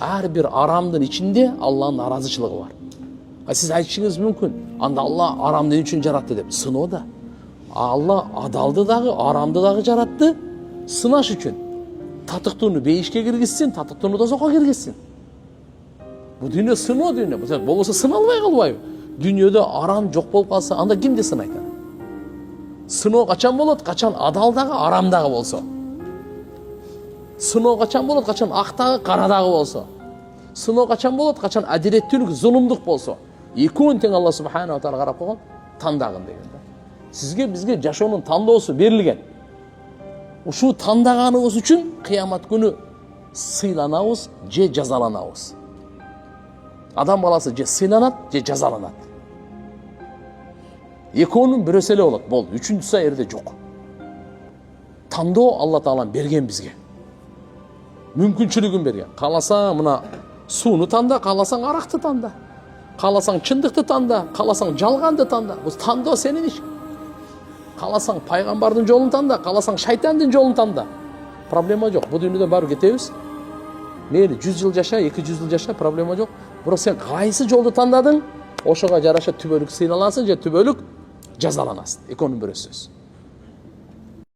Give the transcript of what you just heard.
Ар бир арамдын ичинде Аллахтын наразычылыгы бар. Сиз айтышыңыз мүмкүн, анда Алла арамды үчүн жаратты деп. Сыноо да. Алла адалды дагы, арамды дагы жаратты, сынаш үчүн. Татыктууну бейишке киргизсин, татыктууну тозокко киргизсин. Бу дүйнө сыноо дүйнө. Болбосо сыналбай калбайбы? Дүйнөдө арам жок болуп калса, анда кимди сынайт? Сыноо качан болот? Качан адал дагы, арам дагы болсо. Сыноо качан болот? Качан ак дагы, кара дагы болсо. Сыноо качан болот? Качан адилеттүүлүк, зулумдук болсо. Экөөнү тең Алла субханаху ва таала карап койгон, тандагын деген да. Сизге бизге жашоонун тандоосу берилген. Ушул тандаганыбыз үчүн кыямат күнү сыйланабыз же жазаланабыз. Адам баласы же сыйланат, же жазаланат. Экөөнүн бирөөсү эле болот. Болду. Үчүнчүсү жерде жок. Тандоо Алла Таала берген бизге. Мүмкүнчүлүгүн берген. Кааласаң мына сууну танда, кааласаң аракты танда. Кааласаң чындыкты танда, кааласаң жалганды танда. Бул тандоо сенин иш. Кааласаң пайгамбардын жолун танда, кааласаң шайтандын жолун танда. Проблема жок. Бу дүйнөдөн баары кетебиз. Мейли 100 жыл жаша, 200 жыл жаша, проблема жок. Бирок сен кайсы жолду тандадың? Ошого жараша түбөлүк сыйланасың же түбөлүк жазаланасың. Экөөнүн бирөө сөз.